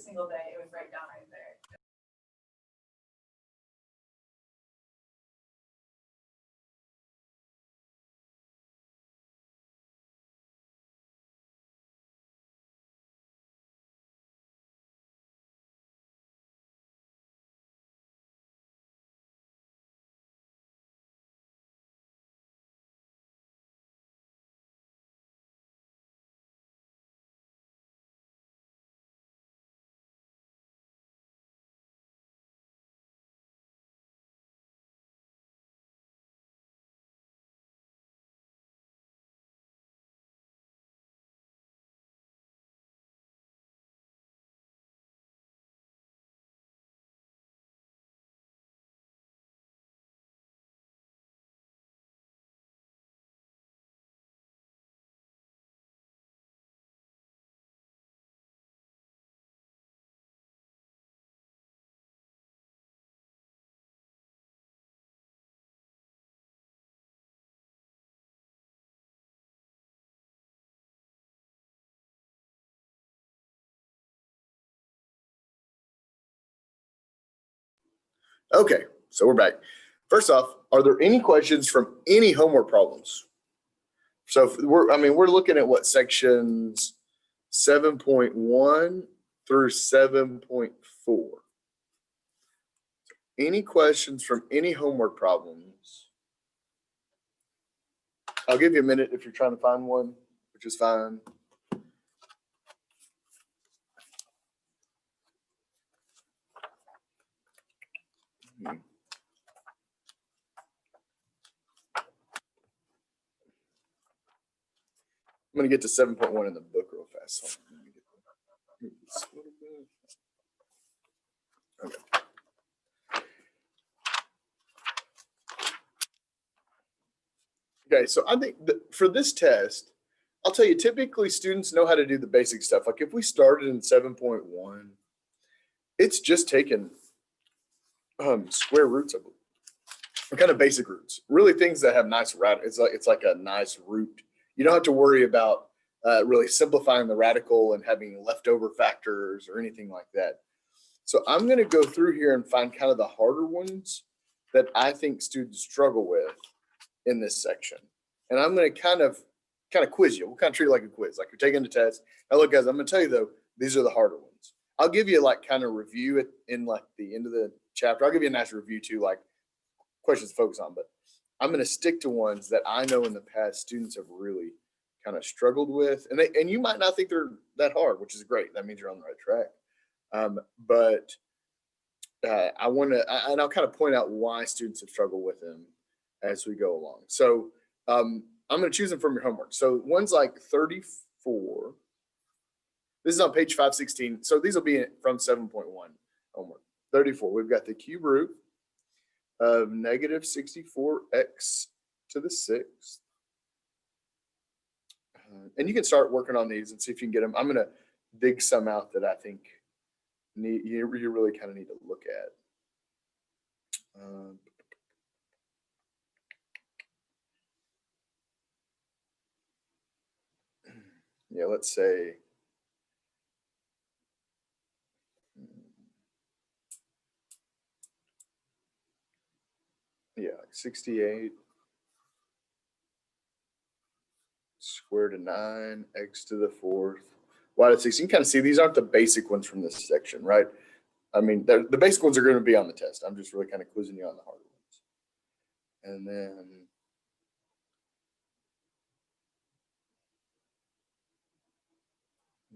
single day. It was right down right there. Okay, so we're back. First off, are there any questions from any homework problems? So we're looking at what sections 7.1 through 7.4. Any questions from any homework problems? I'll give you a minute if you're trying to find one, which is fine. I'm going to get to 7.1 in the book real fast. So let me get this a little bit. Okay, so I think for this test, I'll tell you, typically students know how to do the basic stuff. Like if we started in 7.1, it's just taking square roots, I believe, or kind of basic roots, really things that have nice it's like a nice root. You don't have to worry about really simplifying the radical and having leftover factors or anything like that. So I'm going to go through here and find kind of the harder ones that I think students struggle with in this section. And I'm going to kind of quiz you. We'll kind of treat it like a quiz, like you're taking the test. Now look, guys, I'm going to tell you though, these are the harder ones. I'll give you like kind of review it in like the end of the chapter. I'll give you a nice review too, like questions to focus on, but I'm going to stick to ones that I know in the past students have really kind of struggled with. And you might not think they're that hard, which is great. That means you're on the right track. But I want to, and I'll kind of point out why students have struggled with them as we go along. So I'm going to choose them from your homework. So one's like 34. This is on page 516. So these will be from 7.1 homework. 34, we've got the cube root of negative 64x to the 6th. And you can start working on these and see if you can get them. I'm going to dig some out that I think you really kind of need to look at. Yeah, let's say yeah, 68 square root of 9, x to the 4th, y to the 6th. You can kind of see these aren't the basic ones from this section, right? I mean, the basic ones are going to be on the test. I'm just really kind of quizzing you on the harder ones. And then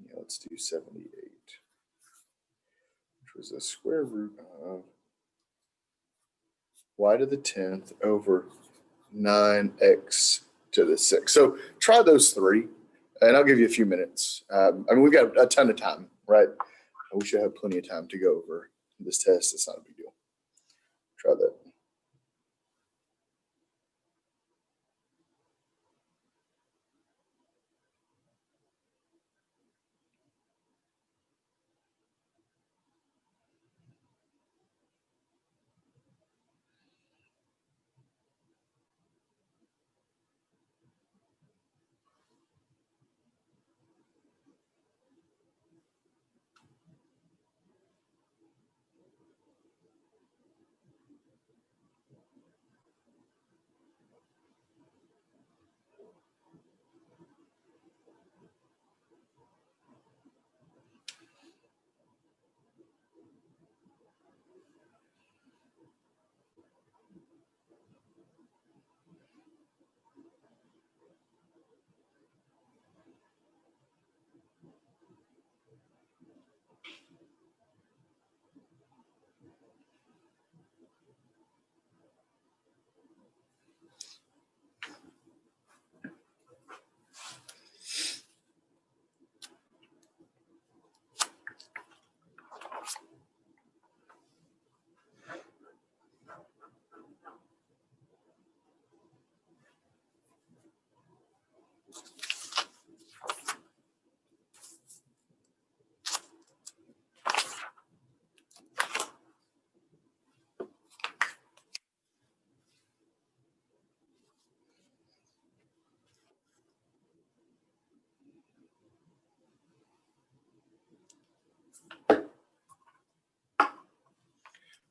yeah, let's do 78, which was the square root of y to the 10th over 9x to the 6th. So try those three, and I'll give you a few minutes. I mean, we've got a ton of time, right? We should have plenty of time to go over this test. It's not a big deal. Try that.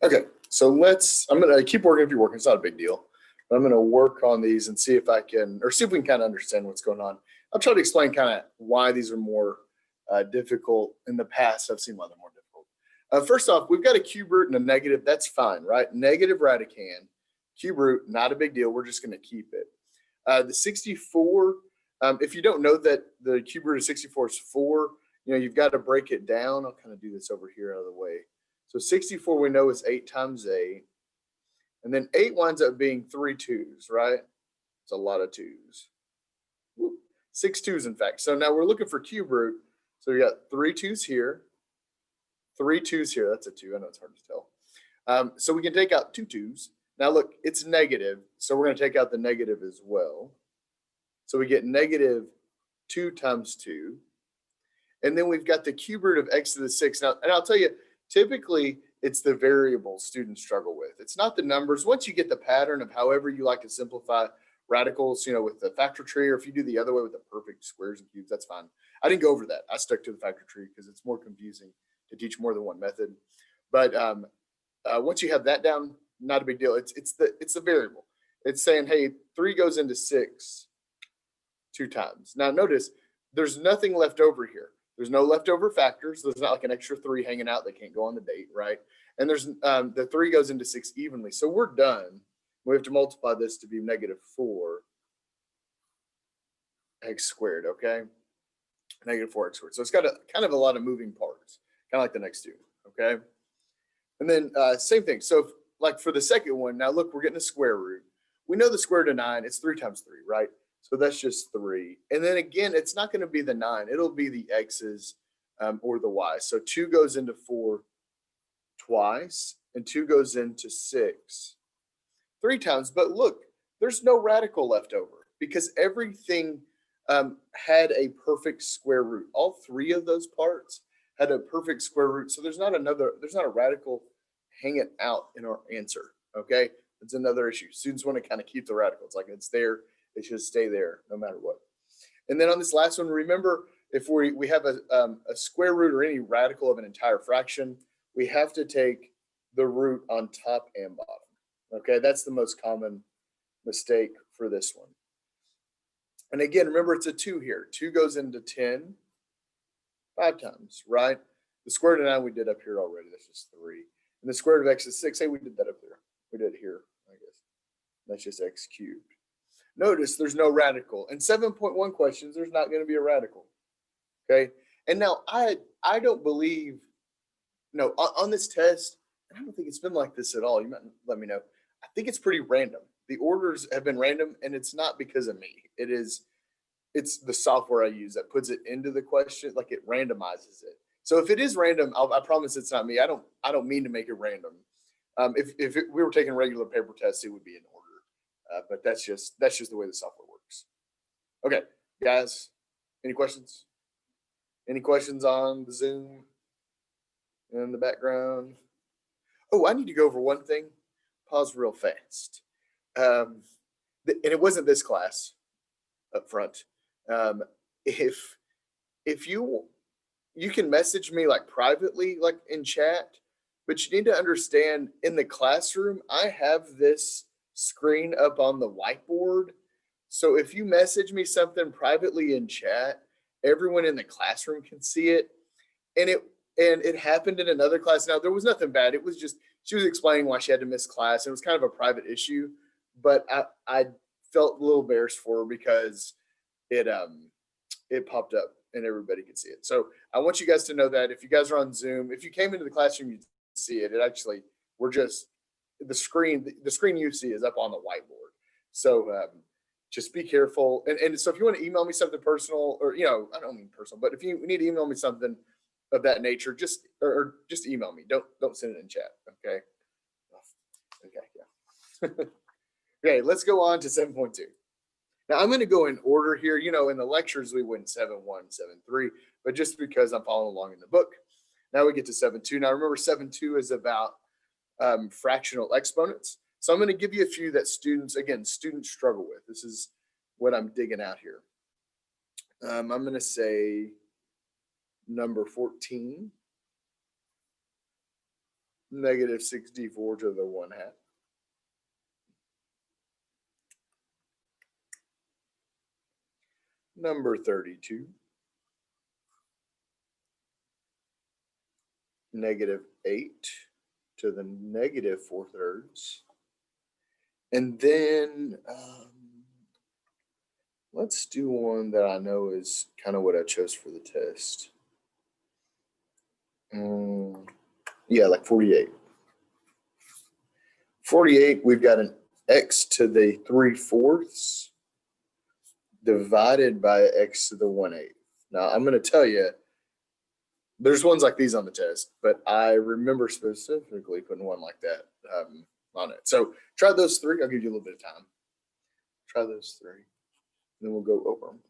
Okay, so I'm gonna keep working if you're working, it's not a big deal. But I'm gonna work on these and see if I can, or see if we can kind of understand what's going on. I'll try to explain kind of why these are more difficult in the past. I've seen why they're more difficult. First off, we've got a cube root and a negative, that's fine, right? Negative radicand, cube root, not a big deal, we're just gonna keep it. The 64, if you don't know that the cube root of 64 is 4, you've got to break it down. I'll kind of do this over here out of the way. So 64 we know is 8 times 8. And then 8 winds up being 3 2s, right? It's a lot of 2s. Whoop. 6 2s, in fact. So now we're looking for cube root. So we got 3 2s here, 3 2s here. That's a 2. I know it's hard to tell. So we can take out 2 2s. Now look, it's negative. So we're going to take out the negative as well. So we get negative 2 times 2. And then we've got the cube root of x to the 6. Now, and I'll tell you, typically it's the variables students struggle with. It's not the numbers. Once you get the pattern of however you like to simplify radicals, with the factor tree, or if you do the other way with the perfect squares and cubes, that's fine. I didn't go over that. I stuck to the factor tree because it's more confusing to teach more than one method. But once you have that down, not a big deal. It's the variable. It's saying, hey, 3 goes into 6 2 times. Now notice there's nothing left over here. There's no leftover factors. There's not like an extra 3 hanging out that can't go on the date, right? And there's the 3 goes into 6 evenly. So we're done. We have to multiply this to be negative 4 x squared, okay? Negative 4x squared. So it's got kind of a lot of moving parts, kind of like the next two, okay? And then same thing. So like for the second one, now look, we're getting a square root. We know the square root of 9, it's 3 times 3, right? So that's just 3. And then again, it's not going to be the 9. It'll be the x's or the y's. So 2 goes into 4 twice, and 2 goes into 6 3 times. But look, there's no radical left over because everything had a perfect square root. All 3 of those parts had a perfect square root. So there's not a radical hanging out in our answer. Okay, it's another issue. Students want to kind of keep the radicals like it's there. It should stay there no matter what. And then on this last one, remember, if we have a square root or any radical of an entire fraction, we have to take the root on top and bottom. Okay, that's the most common mistake for this one. And again, remember, it's a 2 here. 2 goes into 10 5 times, right? The square root of 9 we did up here already. That's just 3. And the square root of x is 6. Hey, we did that up there. We did it here, I guess. That's just x cubed. Notice there's no radical. In 7.1 questions, there's not going to be a radical. Okay. And now I don't believe, on this test, and I don't think it's been like this at all. You might let me know. I think it's pretty random. The orders have been random, and it's not because of me. It's the software I use that puts it into the question, like it randomizes it. So if it is random, I promise it's not me. I don't mean to make it random. If we were taking regular paper tests, it would be in order. But that's just the way the software works. Okay, guys, any questions? Any questions on the Zoom in the background? Oh, I need to go over one thing. Pause real fast. And it wasn't this class up front. If you can message me like privately, like in chat, but you need to understand in the classroom, I have this screen up on the whiteboard. So if you message me something privately in chat, everyone in the classroom can see it. And it happened in another class. Now, there was nothing bad. It was just, she was explaining why she had to miss class. It was kind of a private issue, but I felt a little embarrassed for her because it popped up and everybody could see it. So I want you guys to know that if you guys are on Zoom, if you came into the classroom, you'd see it. It actually, the screen you see is up on the whiteboard. So just be careful. And so if you want to email me something personal, or, I don't mean personal, but if you need to email me something of that nature, just email me. Don't send it in chat. Okay. Okay. Yeah. Okay. Let's go on to 7.2. Now I'm going to go in order here. In the lectures, we went 7.1, 7.3, but just because I'm following along in the book, now we get to 7.2. Now remember, 7.2 is about fractional exponents. So I'm going to give you a few that students struggle with. This is what I'm digging out here. I'm going to say number 14. negative 64 to the 1/2. Number 32. Negative 8 to the negative 4/3. And then let's do one that I know is kind of what I chose for the test. Yeah, like 48. 48, we've got an x to the 3/4 divided by x to the 1/8. Now, I'm going to tell you, there's ones like these on the test, but I remember specifically putting one like that on it. So try those three. I'll give you a little bit of time. Try those three. And then we'll go over them.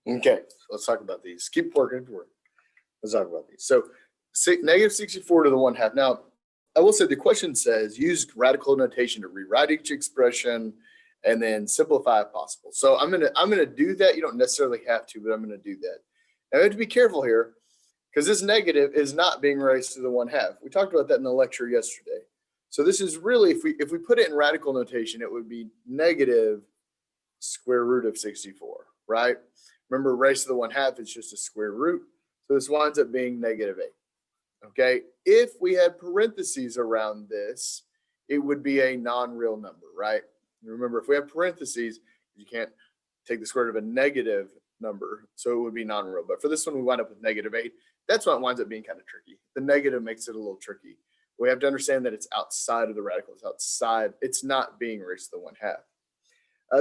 Okay, let's talk about these. Keep working. Let's talk about these. So negative 64 to the 1/2. Now, I will say the question says use radical notation to rewrite each expression and then simplify if possible. So I'm gonna do that. You don't necessarily have to, but I'm gonna do that. Now you have to be careful here because this negative is not being raised to the 1/2. We talked about that in the lecture yesterday. So this is really, if we put it in radical notation, it would be negative square root of 64, right? Remember, raised to the 1/2 is just a square root. So this winds up being negative 8. Okay. If we had parentheses around this, it would be a non-real number, right? Remember, if we have parentheses, you can't take the square root of a negative number. So it would be non-real. But for this one, we wind up with negative 8. That's why it winds up being kind of tricky. The negative makes it a little tricky. We have to understand that it's outside of the radical. It's outside. It's not being raised to the 1/2.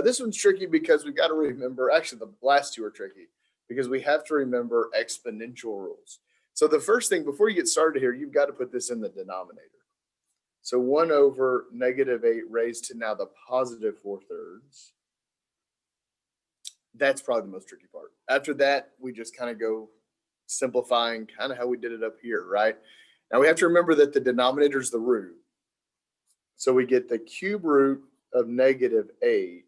This one's tricky because we've got to remember, actually the last two are tricky because we have to remember exponential rules. So the first thing, before you get started here, you've got to put this in the denominator. So 1 over negative 8 raised to now the positive 4/3 That's probably the most tricky part. After that, we just kind of go simplifying kind of how we did it up here, right? Now we have to remember that the denominator is the root. So we get the cube root of -8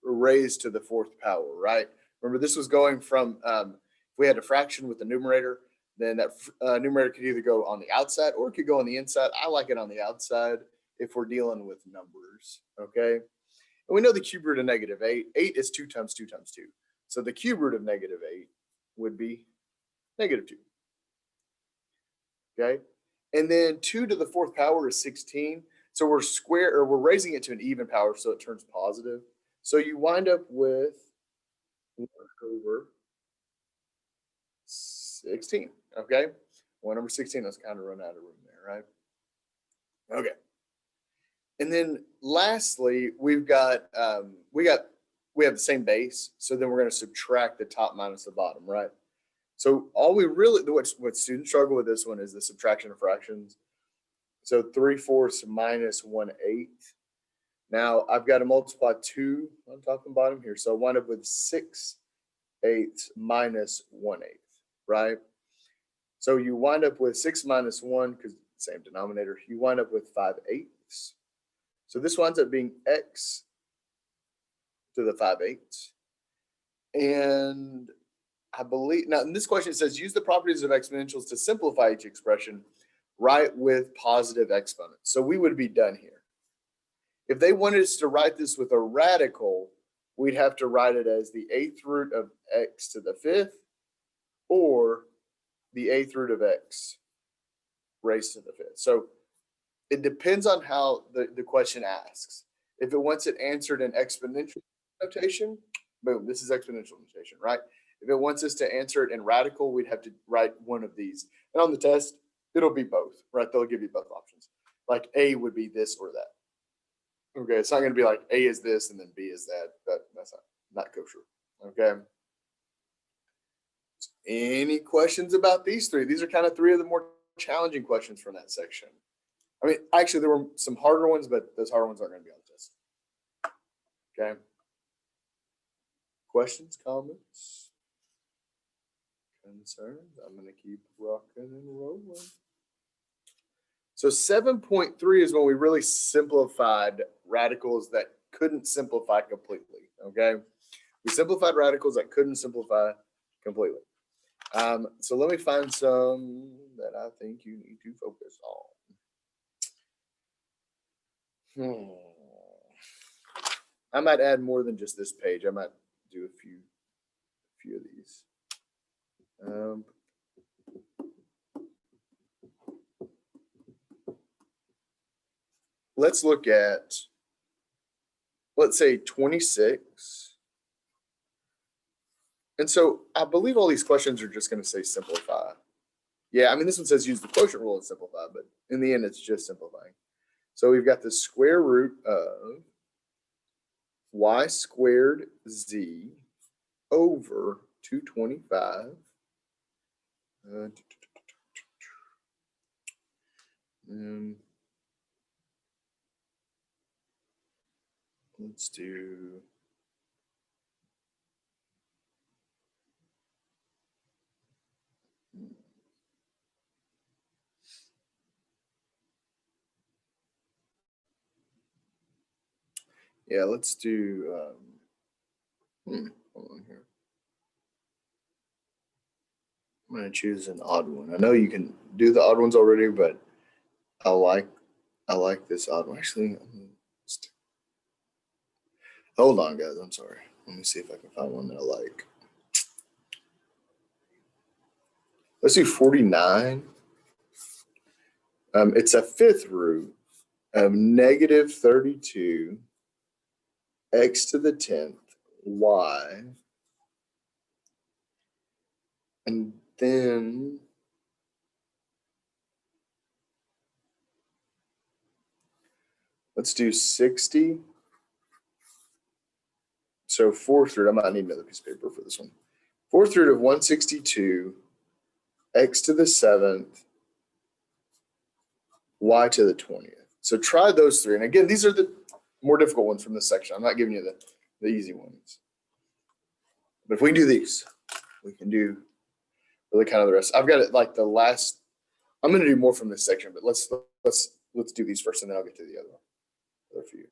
raised to the 4th power, right? Remember, this was going from, if we had a fraction with the numerator, then that numerator could either go on the outside or it could go on the inside. I like it on the outside if we're dealing with numbers, okay? And we know the cube root of -8. 8 is 2 times 2 times 2. So the cube root of -8 would be -2. Okay? And then 2 to the 4th power is 16. So we're raising it to an even power so it turns positive. So you wind up with 1 over 16. Okay? 1 over 16, let's kind of run out of room there, right? Okay. And then lastly, we have the same base. So then we're going to subtract the top minus the bottom, right? So all we really, what students struggle with this one is the subtraction of fractions. So 3/4 minus 1/8. Now I've got to multiply 2 on top and bottom here. So I wind up with 6/8 minus 1/8, right? So you wind up with 6 minus 1, because same denominator, you wind up with 5/8. So this winds up being x to the 5/8. And I believe, now in this question it says, use the properties of exponentials to simplify each expression, write with positive exponents. So we would be done here. If they wanted us to write this with a radical, we'd have to write it as the 8th root of x to the 5th or the 8th root of x raised to the 5th. So it depends on how the question asks. If it wants it answered in exponential notation, boom, this is exponential notation, right? If it wants us to answer it in radical, we'd have to write one of these. And on the test, it'll be both, right? They'll give you both options. Like A would be this or that. Okay, it's not going to be like A is this and then B is that. That's not kosher. Okay. Any questions about these three? These are kind of three of the more challenging questions from that section. I mean, actually, there were some harder ones, but those harder ones aren't going to be on the test. Okay. Questions, comments, concerns? I'm going to keep rocking and rolling. So 7.3 is when we really simplified radicals that couldn't simplify completely, okay? We simplified radicals that couldn't simplify completely. So let me find some that I think you need to focus on. I might add more than just this page. I might do a few of these. Let's look at, let's say 26. And so I believe all these questions are just going to say simplify. Yeah, I mean, this one says use the quotient rule and simplify, but in the end, it's just simplifying. So we've got the square root of y squared z over 225. Let's do let's do hold on here. I'm going to choose an odd one. I know you can do the odd ones already, but I like this odd one. Actually, hold on, guys. I'm sorry. Let me see if I can find one that I like. Let's do 49. It's a 5th root of -32 x to the 10th y. And then let's do 60. So 4th root, I might need another piece of paper for this one. 4th root of 162 x to the 7th y to the 20th. So try those three. And again, these are the more difficult ones from this section. I'm not giving you the easy ones. But if we do these, we can do really kind of the rest. I've got it like the last, I'm going to do more from this section, but let's do these first and then I'll get to the other few.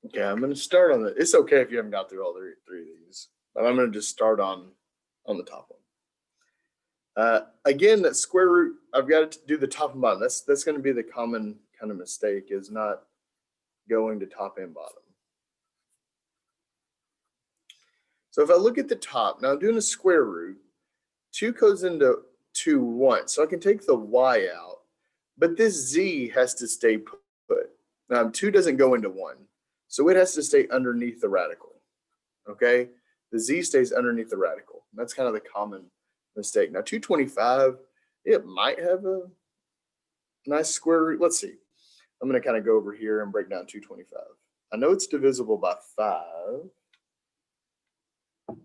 Okay, I'm going to start on the, it's okay if you haven't got through all three of these, but I'm going to just start on the top one. Again, that square root, I've got to do the top and bottom. That's going to be the common kind of mistake, is not going to top and bottom. So if I look at the top, now I'm doing a square root, 2 goes into 2 once. So I can take the y out, but this z has to stay put. Now 2 doesn't go into 1. So it has to stay underneath the radical, okay? The z stays underneath the radical. That's kind of the common mistake. Now 225, it might have a nice square root. Let's see. I'm going to kind of go over here and break down 225. I know it's divisible by 5. I'm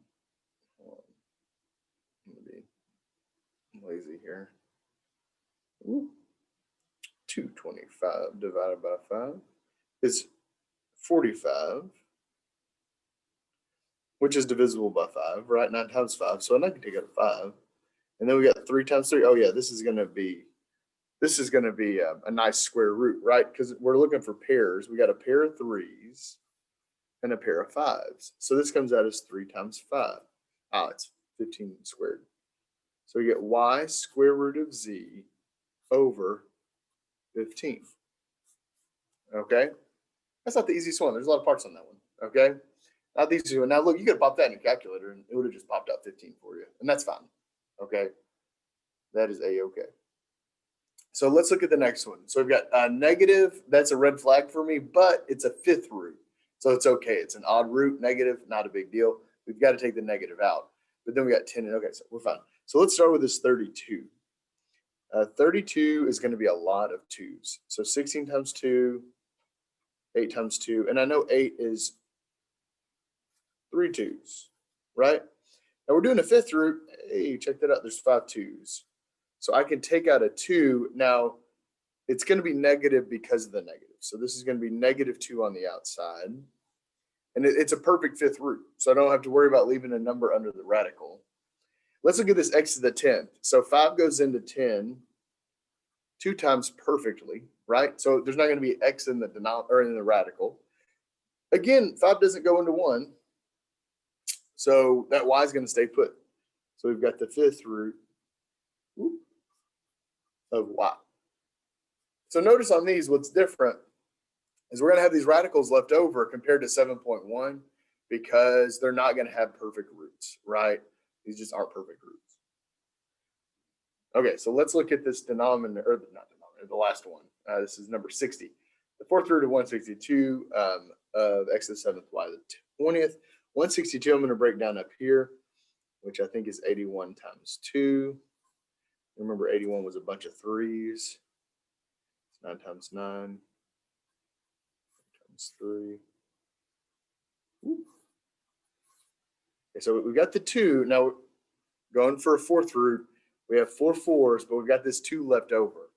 going to be lazy here. Ooh. 225 divided by 5 is 45, which is divisible by 5, right? 9 times 5. So I can take out a 5. And then we got 3 times 3. Oh, yeah, this is going to be a nice square root, right? Because we're looking for pairs. We got a pair of 3s and a pair of 5s. So this comes out as 3 times 5. Ah, it's 15 squared. So we get y square root of z over 15. Okay? That's not the easiest one. There's a lot of parts on that one. Okay? Not the easiest one. Now, look, you could have popped that in your calculator and it would have just popped out 15 for you. And that's fine. Okay? That is A-okay. So let's look at the next one. So we've got negative. That's a red flag for me, but it's a 5th root. So it's okay. It's an odd root, negative, not a big deal. We've got to take the negative out. But then we got 10. Okay, so we're fine. So let's start with this 32. 32 is going to be a lot of 2's. So 16 times 2, 8 times 2. And I know 8 is 3 2's, right? Now we're doing a 5th root. Hey, check that out. There's 5 2's. So I can take out a 2. Now, it's going to be negative because of the negative. So this is going to be negative 2 on the outside. And it's a perfect 5th root. So I don't have to worry about leaving a number under the radical. Let's look at this x to the 10th. So 5 goes into 10 2 times perfectly, right? So there's not going to be x in the denominator or in the radical. Again, 5 doesn't go into 1. So that y is going to stay put. So we've got the 5th root of y. So notice on these, what's different is we're going to have these radicals left over compared to 7.1 because they're not going to have perfect roots, right? These just aren't perfect roots. Okay, so let's look at this denominator, or not denominator, the last one. This is number 60. The 4th root of 162 of x to the 7th, y to the 20th. 162 I'm going to break down up here, which I think is 81 times 2. Remember, 81 was a bunch of 3s. 9 times 9 times 3. Okay, so we got the 2. Now, going for a 4th root, we have 4 4s, but we've got this 2 left over.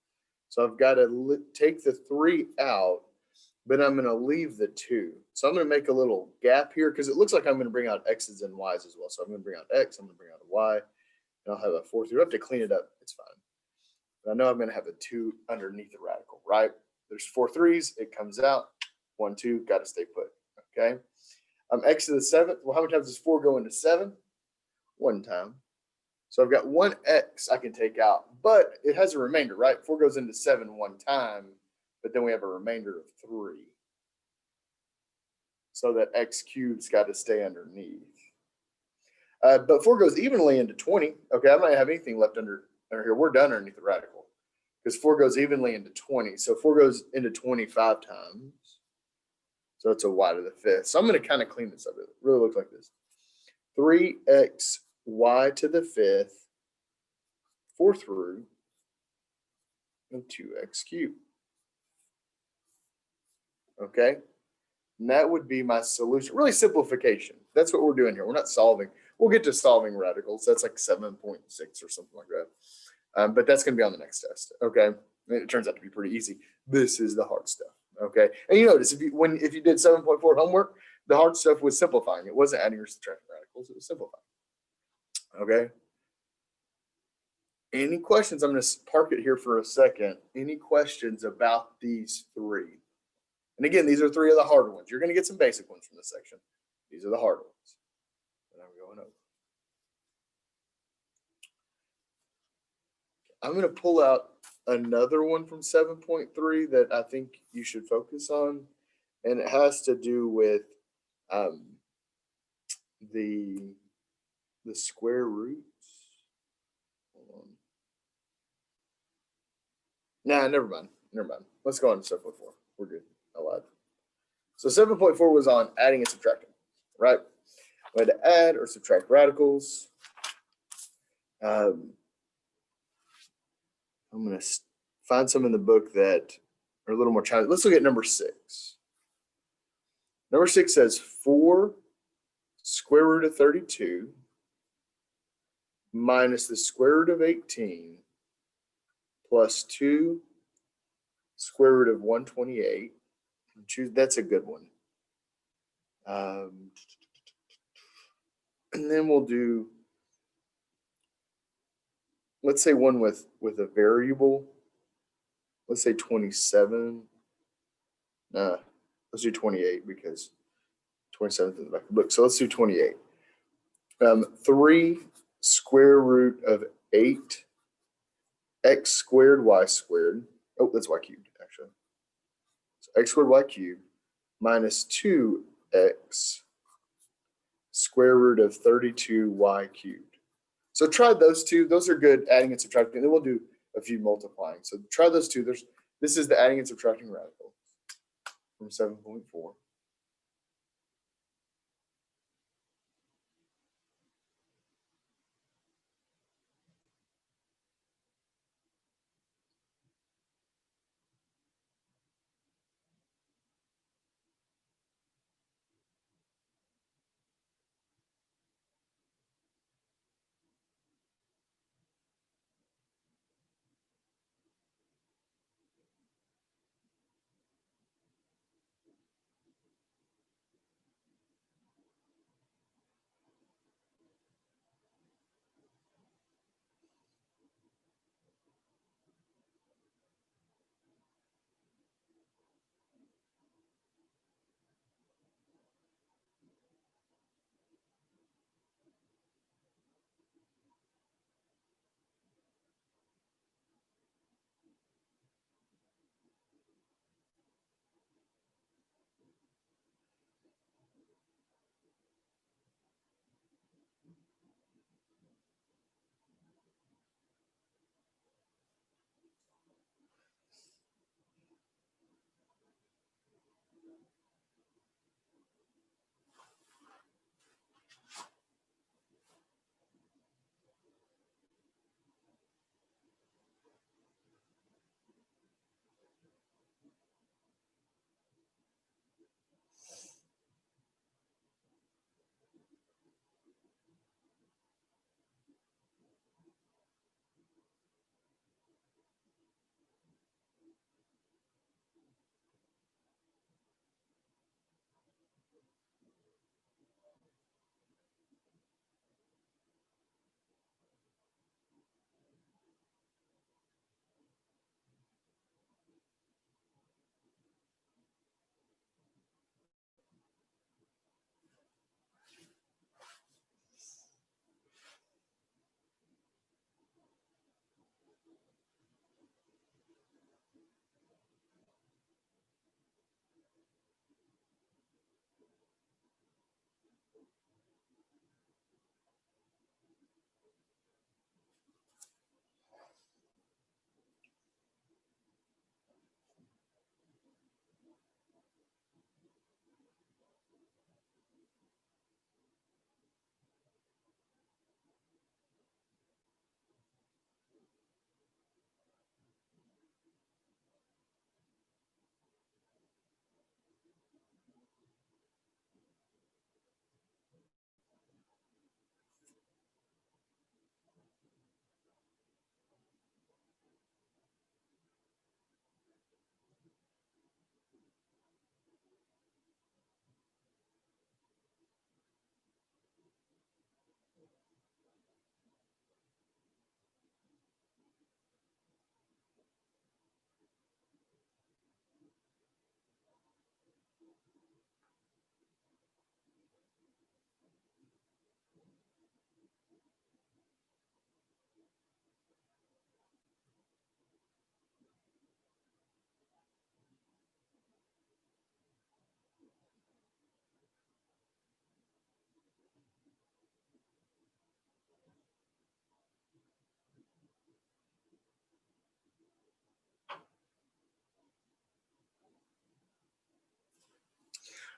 So I've got to take the 3 out, but I'm going to leave the 2. So I'm going to make a little gap here because it looks like I'm going to bring out x's and y's as well. So I'm going to bring out x, I'm going to bring out a y, and I'll have a 4th root. I have to clean it up. It's fine. But I know I'm going to have a 2 underneath the radical, right? There's 4 3s. It comes out. 1, 2, got to stay put. Okay. X to the 7th. Well, how many times does 4 go into 7? 1 time. So I've got 1x I can take out, but it has a remainder, right? 4 goes into 7 1 time, but then we have a remainder of 3. So that x cubed's got to stay underneath. But 4 goes evenly into 20. Okay, I'm not going to have anything left under here. We're done underneath the radical because 4 goes evenly into 20. So 4 goes into 25 times. So it's a y to the 5th. So I'm going to kind of clean this up. It really looks like this. 3x y to the 5th, 4th root of 2x cubed. Okay? And that would be my solution. Really simplification. That's what we're doing here. We're not solving. We'll get to solving radicals. That's like 7.6 or something like that. But that's going to be on the next test. Okay? And it turns out to be pretty easy. This is the hard stuff. Okay? And you notice if you did 7.4 homework, the hard stuff was simplifying. It wasn't adding or subtracting radicals. It was simplifying. Okay? Any questions? I'm going to park it here for a second. Any questions about these 3? And again, these are 3 of the harder ones. You're going to get some basic ones from this section. These are the hard ones that I'm going over. I'm going to pull out another one from 7.3 that I think you should focus on. And it has to do with the square roots. Hold on. Nah, never mind. Let's go on to 7.4. We're good. I lied. So 7.4 was on adding and subtracting, right? We had to add or subtract radicals. I'm going to find some in the book that are a little more challenging. Let's look at number 6. Number 6 says 4 square root of 32 minus the square root of 18 plus 2 square root of 128. That's a good one. And then we'll do, let's say one with a variable. Let's say 27. Let's do 28 because 27th in the back of the book. So let's do 28. 3 square root of 8 x squared y squared. Oh, that's y cubed, actually. So x squared y cubed minus 2x square root of 32y cubed. So try those two. Those are good adding and subtracting. Then we'll do a few multiplying. So try those two. This is the adding and subtracting radical from 7.4.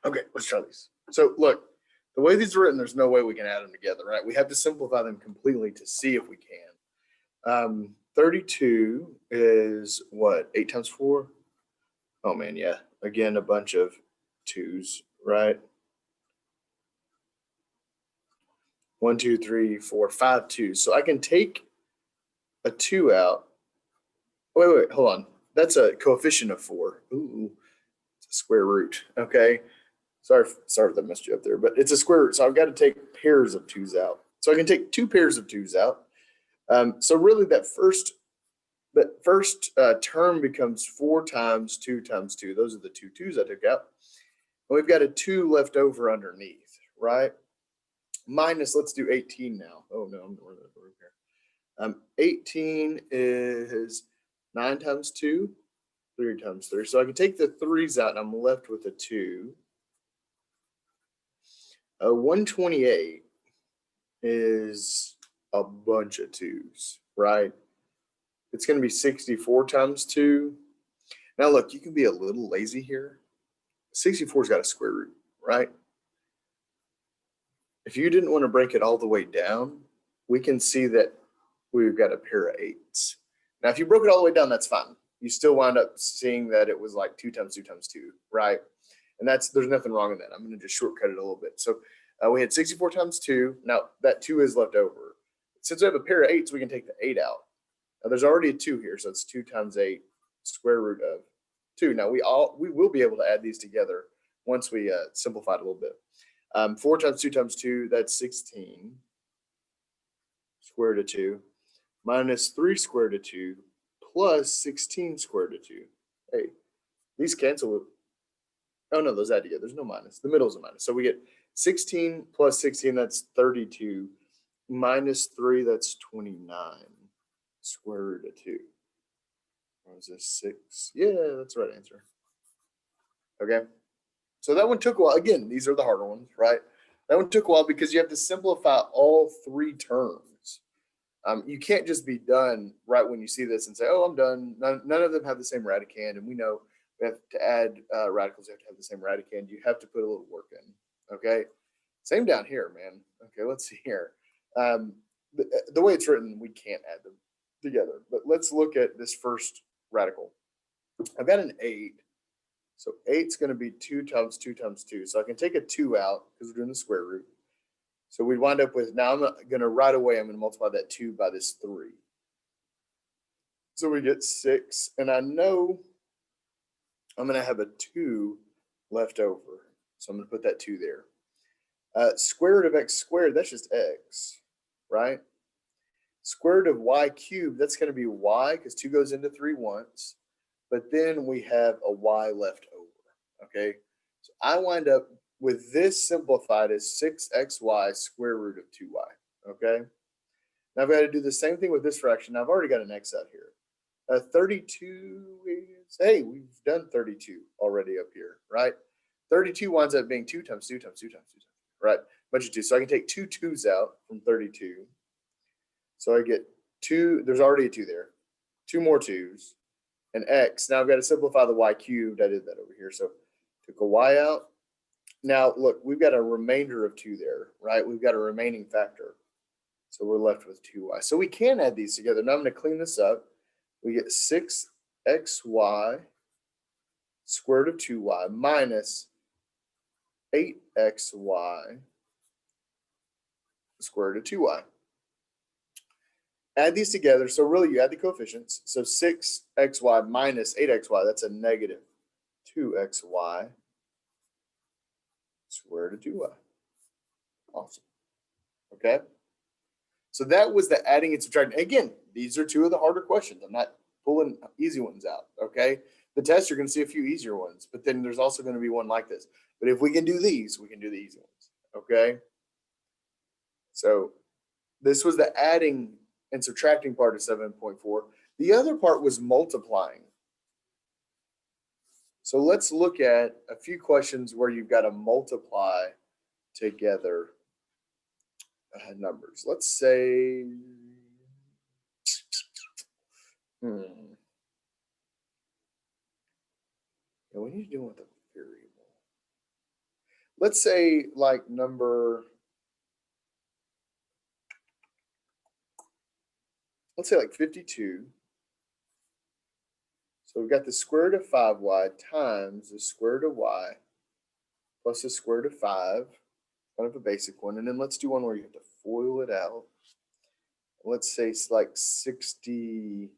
Okay, let's try these. So look, the way these are written, there's no way we can add them together, right? We have to simplify them completely to see if we can. 32 is what? 8 times 4? Oh man, yeah. Again, a bunch of twos, right? 1, 2, 3, 4, 5 twos. So I can take a 2 out. Wait, hold on. That's a coefficient of 4. Ooh, it's a square root. Okay. Sorry that messed you up there, but it's a square root. So I've got to take pairs of twos out. So I can take 2 pairs of twos out. So really that first term becomes 4 times 2 times 2. Those are the 2 twos I took out. And we've got a 2 left over underneath, right? Minus, let's do 18 now. Oh no, I'm going here. 18 is 9 times 2, 3 times 3. So I can take the 3's out and I'm left with a 2. 128 is a bunch of twos, right? It's going to be 64 times 2. Now, look, you can be a little lazy here. 64's got a square root, right? If you didn't want to break it all the way down, we can see that we've got a pair of 8s. Now, if you broke it all the way down, that's fine. You still wind up seeing that it was like 2 times 2 times 2, right? And there's nothing wrong with that. I'm going to just shortcut it a little bit. So we had 64 times 2. Now, that 2 is left over. Since we have a pair of 8s, we can take the 8 out. Now, there's already a 2 here, so it's 2 times 8, square root of 2. Now, we will be able to add these together once we simplify it a little bit. 4 times 2 times 2, that's 16. Square root of 2. Minus 3 square root of 2 plus 16 square root of 2. Hey, these cancel. Oh, no, those add together. There's no minus. The middle is a minus. So we get 16 plus 16, that's 32. Minus 3, that's 29. Square root of 2. What was this, 6? Yeah, that's the right answer. Okay. So that one took a while. Again, these are the harder ones, right? That one took a while because you have to simplify all 3 terms. You can't just be done right when you see this and say, oh, I'm done. None of them have the same radicand. And we know we have to add radicals. You have to have the same radicand. You have to put a little work in. Okay. Same down here, man. Okay, let's see here. The way it's written, we can't add them together. But let's look at this first radical. I've got an 8. So 8's going to be 2 times 2 times 2. So I can take a 2 out because we're doing the square root. So we'd wind up with, now I'm going to right away, I'm going to multiply that 2 by this 3. So we get 6. And I know I'm going to have a 2 left over. So I'm going to put that 2 there. Square root of x squared, that's just x, right? Square root of y cubed, that's going to be y because 2 goes into 3 once. But then we have a y left over, okay? So I wind up with this simplified as 6xy square root of 2y, okay? Now I've got to do the same thing with this fraction. Now I've already got an x out here. 32 is, hey, we've done 32 already up here, right? 32 winds up being 2 times 2 times 2 times 2 times, right? Bunch of 2s. So I can take 2 2's out from 32. So I get 2, there's already a 2 there. 2 more 2's. And x. Now I've got to simplify the y cubed. I did that over here. So took a y out. Now look, we've got a remainder of 2 there, right? We've got a remaining factor. So we're left with 2y. So we can add these together. Now I'm going to clean this up. We get 6xy square root of 2y minus 8xy square root of 2y. Add these together. So really you add the coefficients. So 6xy minus 8xy, that's a negative 2xy square root of 2y. Awesome. Okay. So that was the adding and subtracting. Again, these are 2 of the harder questions. I'm not pulling easy ones out. Okay. The test, you're going to see a few easier ones, but then there's also going to be one like this. But if we can do these, we can do the easy ones. Okay. So this was the adding and subtracting part of 7.4. The other part was multiplying. So let's look at a few questions where you've got to multiply together numbers. Let's say, yeah, what are you doing with a variable? let's say like number, let's say like 52. So we've got the square root of 5y times the square root of y plus the square root of 5, kind of a basic one. And then let's do one where you have to FOIL it out. Let's say it's like 60.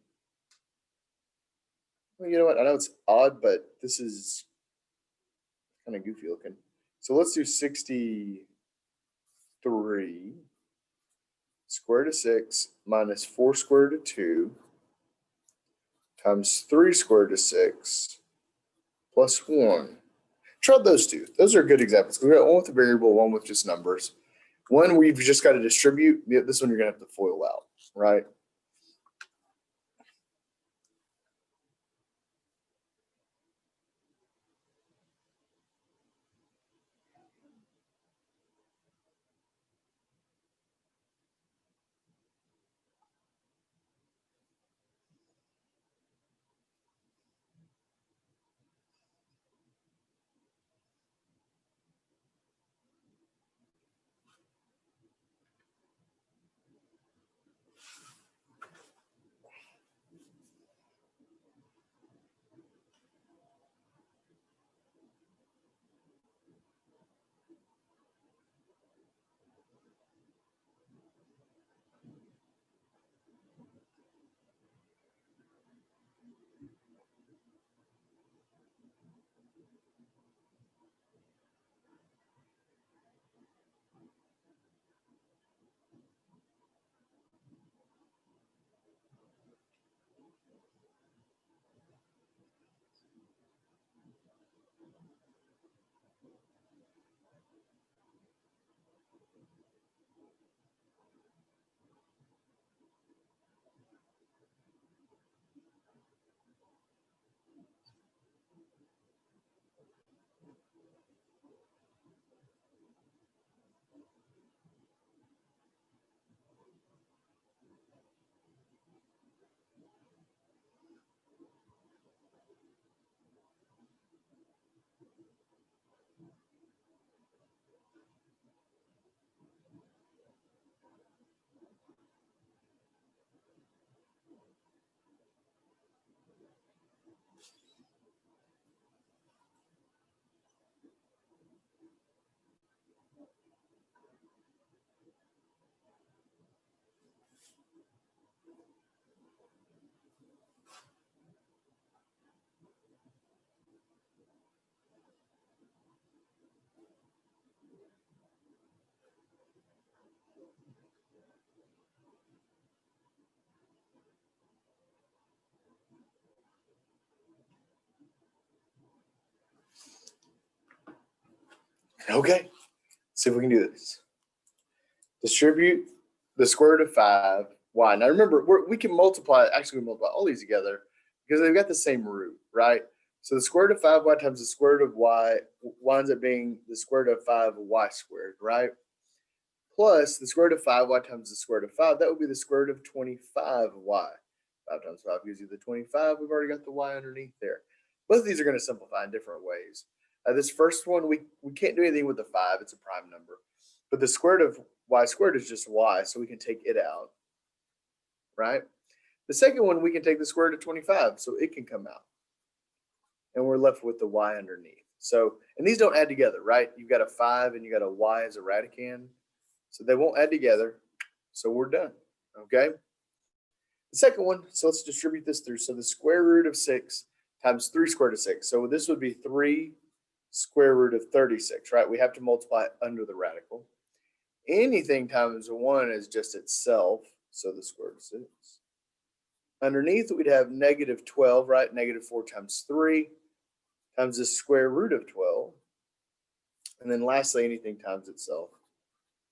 Well, you know what? I know it's odd, but this is kind of goofy looking. So let's do 63 square root of 6 minus 4 square root of 2 times 3 square root of 6 plus 1. Try those two. Those are good examples. We got one with a variable, one with just numbers. One we've just got to distribute. This one you're going to have to FOIL out, right? Okay, see if we can do this. Distribute the square root of 5y. Now remember, we can multiply, actually we multiply all these together because they've got the same root, right? So the square root of 5y times the square root of y winds up being the square root of 5y squared, right? Plus the square root of 5y times the square root of 5, that would be the square root of 25y. 5 times 5 gives you the 25. We've already got the y underneath there. Both of these are going to simplify in different ways. This first one, we can't do anything with the 5. It's a prime number. But the square root of y squared is just y, so we can take it out, right? The second one, we can take the square root of 25, so it can come out. And we're left with the y underneath. So, and these don't add together, right? You've got a 5 and you got a y as a radicand. So they won't add together. So we're done, okay? The second one, so let's distribute this through. So the square root of 6 times 3 square root of 6. So this would be 3 square root of 36, right? We have to multiply it under the radical. Anything times 1 is just itself, so the square root of 6. Underneath, we'd have negative 12, right? Negative 4 times 3 times the square root of 12. And then lastly, anything times itself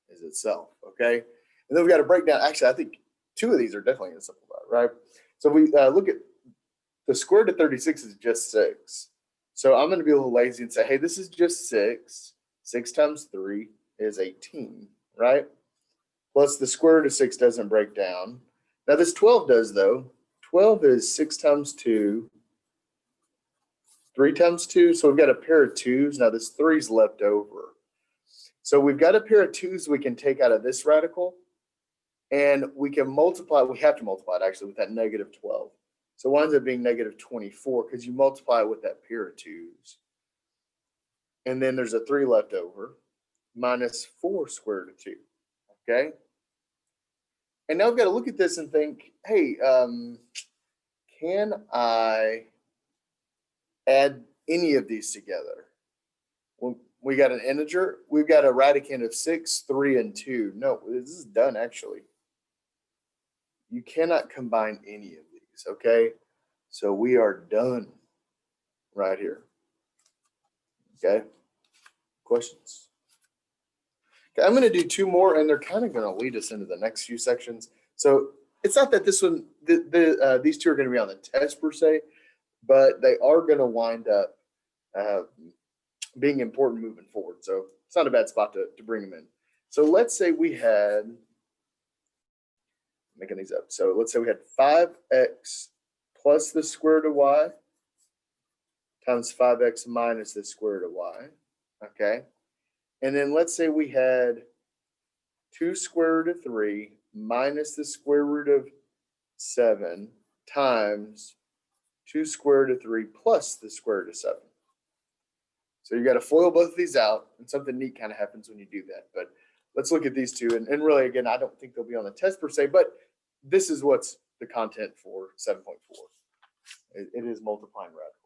is itself, okay? And then we've got to break down, actually, I think 2 of these are definitely going to simplify, right? So we look at the square root of 36 is just 6. So I'm going to be a little lazy and say, hey, this is just 6. 6 times 3 is 18, right? Plus the square root of 6 doesn't break down. Now this 12 does though. 12 is 6 times 2, 3 times 2. So we've got a pair of 2s. Now this 3 is left over. So we've got a pair of 2's we can take out of this radical, and we can multiply, we have to multiply it actually with that negative 12. So it winds up being negative 24 because you multiply it with that pair of 2's. And then there's a 3 left over, minus 4 square root of 2. Okay? And now I've got to look at this and think, hey, can I add any of these together? Well, we got an integer. We've got a radicand of 6, 3, and 2. No, this is done actually. You cannot combine any of these, okay? So we are done right here. Okay? Questions? Okay, I'm going to do 2 more, and they're kind of going to lead us into the next few sections. So it's not that this one, these 2 are going to be on the test per se, but they are going to wind up being important moving forward. So it's not a bad spot to bring them in. So let's say we had, making these up. So let's say we had 5x plus the square root of y times 5x minus the square root of y. Okay. And then let's say we had 2 square root of 3 minus the square root of 7 times 2 square root of 3 plus the square root of 7. So you got to FOIL both of these out, and something neat kind of happens when you do that. But let's look at these 2. And really, again, I don't think they'll be on the test per se, but this is what's the content for 7.4. It is multiplying radicals.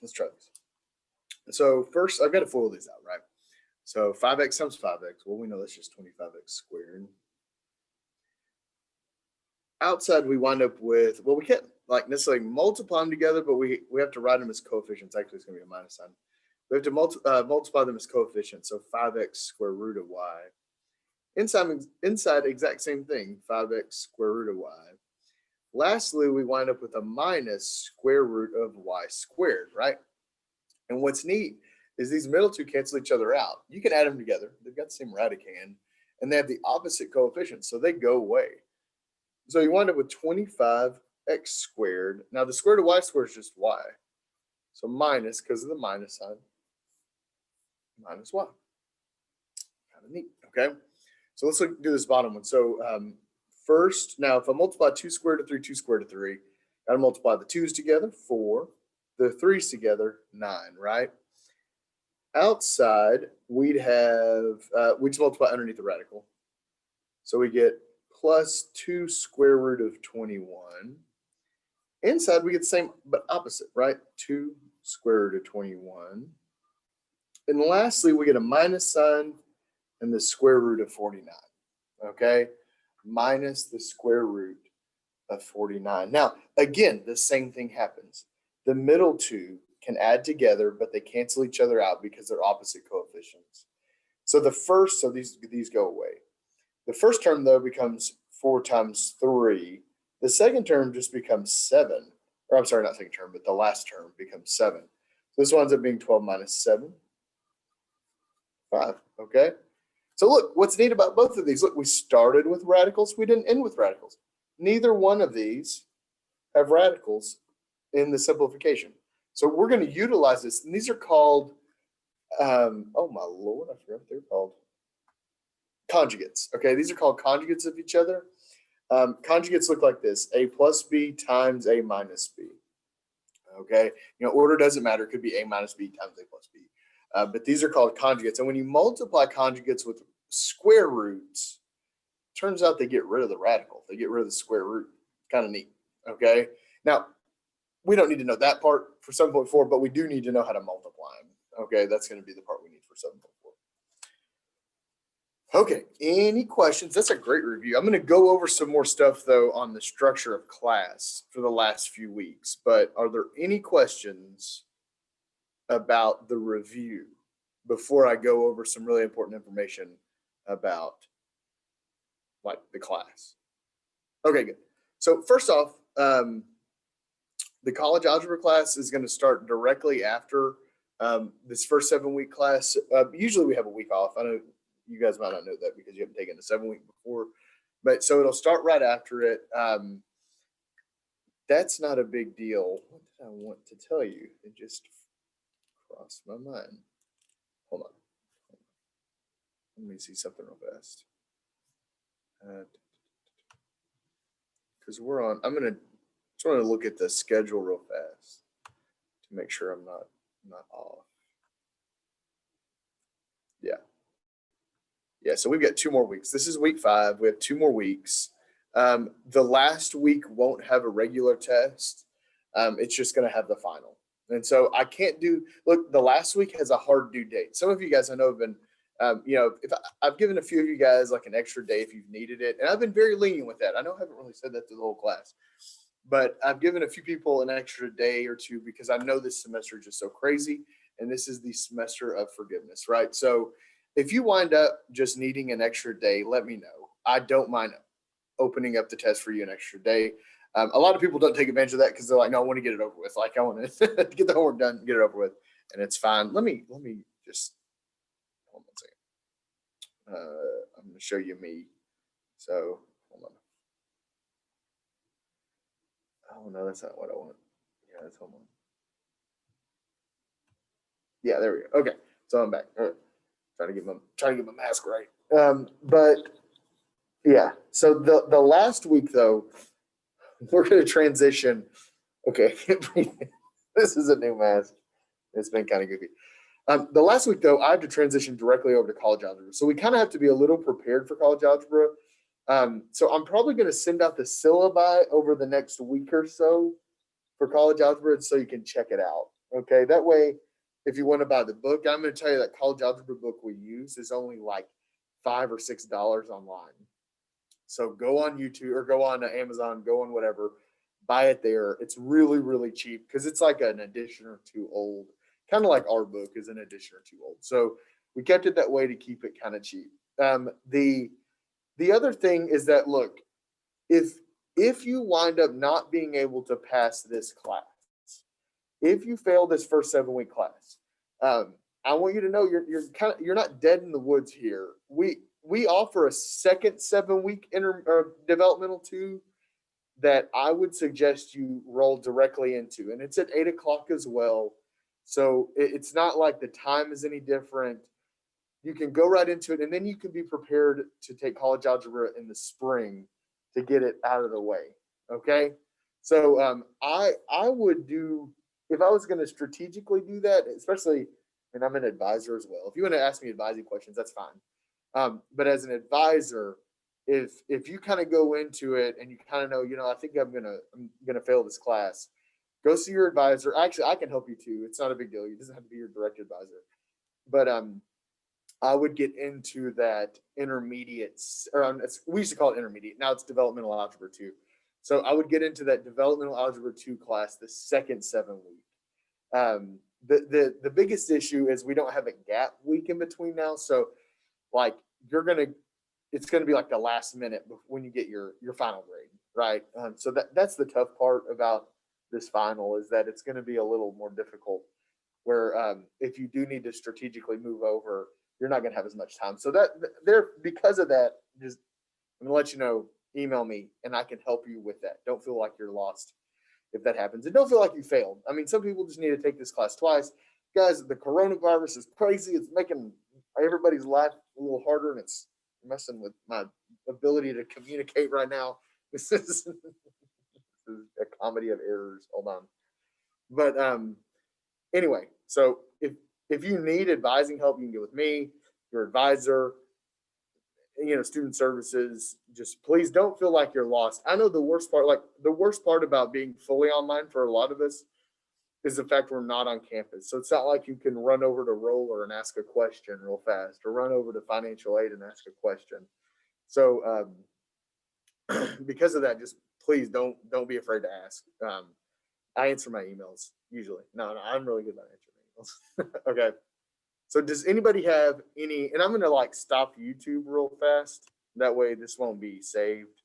Let's try this. So first, I've got to FOIL these out, right? So 5x times 5x. Well, we know that's just 25x squared. Outside, we wind up with, well, we can't like necessarily multiply them together, but we have to write them as coefficients. Actually, it's going to be a minus sign. We have to multiply them as coefficients. So 5x square root of y. Inside, exact same thing, 5x square root of y. Lastly, we wind up with a minus square root of y squared, right? And what's neat is these middle two cancel each other out. You can add them together. They've got the same radicand, and they have the opposite coefficients, so they go away. So you wind up with 25x squared. Now the square root of y squared is just y. So minus, because of the minus sign, minus y. Kind of neat, okay? So let's do this bottom one. So first, now if I multiply 2 squared to 3, 2 squared to 3, got to multiply the 2's together, 4, the 3's together, 9, right? Outside, we'd have, we just multiply underneath the radical. So we get plus 2 square root of 21. Inside, we get the same, but opposite, right? 2 square root of 21. And lastly, we get a minus sign and the square root of 49, okay? Minus the square root of 49. Now, again, the same thing happens. The middle two can add together, but they cancel each other out because they're opposite coefficients. So these go away. The first term, though, becomes 4 times 3. The second term just becomes 7. Or I'm sorry, not second term, but the last term becomes 7. So this winds up being 12 minus 7, 5, okay? So look, what's neat about both of these, look, we started with radicals, we didn't end with radicals. Neither one of these have radicals in the simplification. So we're going to utilize this, and these are called, oh my Lord, I forgot what they're called. Conjugates, okay? These are called conjugates of each other. Conjugates look like this, a plus b times a minus b, okay? You know, order doesn't matter. It could be a minus b times a plus b. But these are called conjugates. And when you multiply conjugates with square roots, turns out they get rid of the radical. They get rid of the square root. Kind of neat, okay? Now, we don't need to know that part for 7.4, but we do need to know how to multiply them, okay? That's going to be the part we need for 7.4. Okay, any questions? That's a great review. I'm going to go over some more stuff, though, on the structure of class for the last few weeks. But are there any questions about the review before I go over some really important information about like the class? Okay, good. So first off, the college algebra class is going to start directly after this first 7-week class. Usually we have a week off. I know you guys might not know that because you haven't taken the 7-week before, but so it'll start right after it. That's not a big deal. What did I want to tell you? It just crossed my mind. Hold on. Let me see something real fast. Because we're on, I'm gonna try to look at the schedule real fast to make sure I'm not off. Yeah, so we've got 2 more weeks. This is week 5. We have 2 more weeks. The last week won't have a regular test. It's just going to have the final. And so I can't do, look, the last week has a hard due date. Some of you guys I know have been, you know, if I've given a few of you guys like an extra day if you've needed it. And I've been very lenient with that. I know I haven't really said that to the whole class, but I've given a few people an extra day or 2 because I know this semester is just so crazy. And this is the semester of forgiveness, right? So if you wind up just needing an extra day, let me know. I don't mind opening up the test for you an extra day. A lot of people don't take advantage of that because they're like, no, I want to get it over with. Like I want to get the homework done, get it over with, and it's fine. Let me just hold on a second. I'm going to show you me. So hold on. Oh no, that's not what I want. Yeah, that's hold on. Yeah, there we go. Okay, so I'm back. All right. Trying to get my mask right. But yeah, so the last week though, we're going to transition. Okay, this is a new mask. It's been kind of goofy. The last week though, I have to transition directly over to college algebra, so we kind of have to be a little prepared for college algebra. So I'm probably going to send out the syllabi over the next week or so for college algebra, so you can check it out. Okay, that way, if you want to buy the book, I'm going to tell you that college algebra book we use is only like $5 or $6 online. So go on YouTube or go on Amazon, go on whatever, buy it there. It's really, really cheap because it's like an edition or two old, kind of like our book is an edition or two old. So we kept it that way to keep it kind of cheap. The other thing is that look, if if you wind up not being able to pass this class, if you fail this first 7 week class, I want you to know you're not dead in the woods here. We offer a second 7 week developmental two that I would suggest you roll directly into, and it's at 8 o'clock as well. So it's not like the time is any different. You can go right into it, and then you can be prepared to take college algebra in the spring to get it out of the way. Okay, so I would do if I was going to strategically do that, especially, and I'm an advisor as well. If you want to ask me advising questions, that's fine. But as an advisor, if you kind of go into it and you kind of know, I think I'm gonna fail this class, go see your advisor. Actually, I can help you too. It's not a big deal. It doesn't have to be your direct advisor. But I would get into that intermediate, or we used to call it intermediate. Now it's developmental algebra 2. So I would get into that developmental algebra 2 class the second 7 week. The biggest issue is we don't have a gap week in between now. So like it's gonna be like the last minute when you get your final grade, right? So that's the tough part about this final is that it's going to be a little more difficult. Where if you do need to strategically move over, you're not going to have as much time. So because of that, just I'm gonna let you know. Email me and I can help you with that. Don't feel like you're lost if that happens, and don't feel like you failed. I mean, some people just need to take this class twice. Guys, the coronavirus is crazy. It's making everybody's life a little harder, and it's messing with my ability to communicate right now. This is a comedy of errors. Hold on. But anyway, so if you need advising help, you can get with me, your advisor, student services. Just please don't feel like you're lost. I know the worst part about being fully online for a lot of us is the fact we're not on campus. So it's not like you can run over to Roller and ask a question real fast, or run over to financial aid and ask a question. So because of that, just please don't be afraid to ask. I answer my emails usually. No, I'm really good about answering emails. Okay. So does anybody have any, and I'm going to stop YouTube real fast. That way this won't be saved.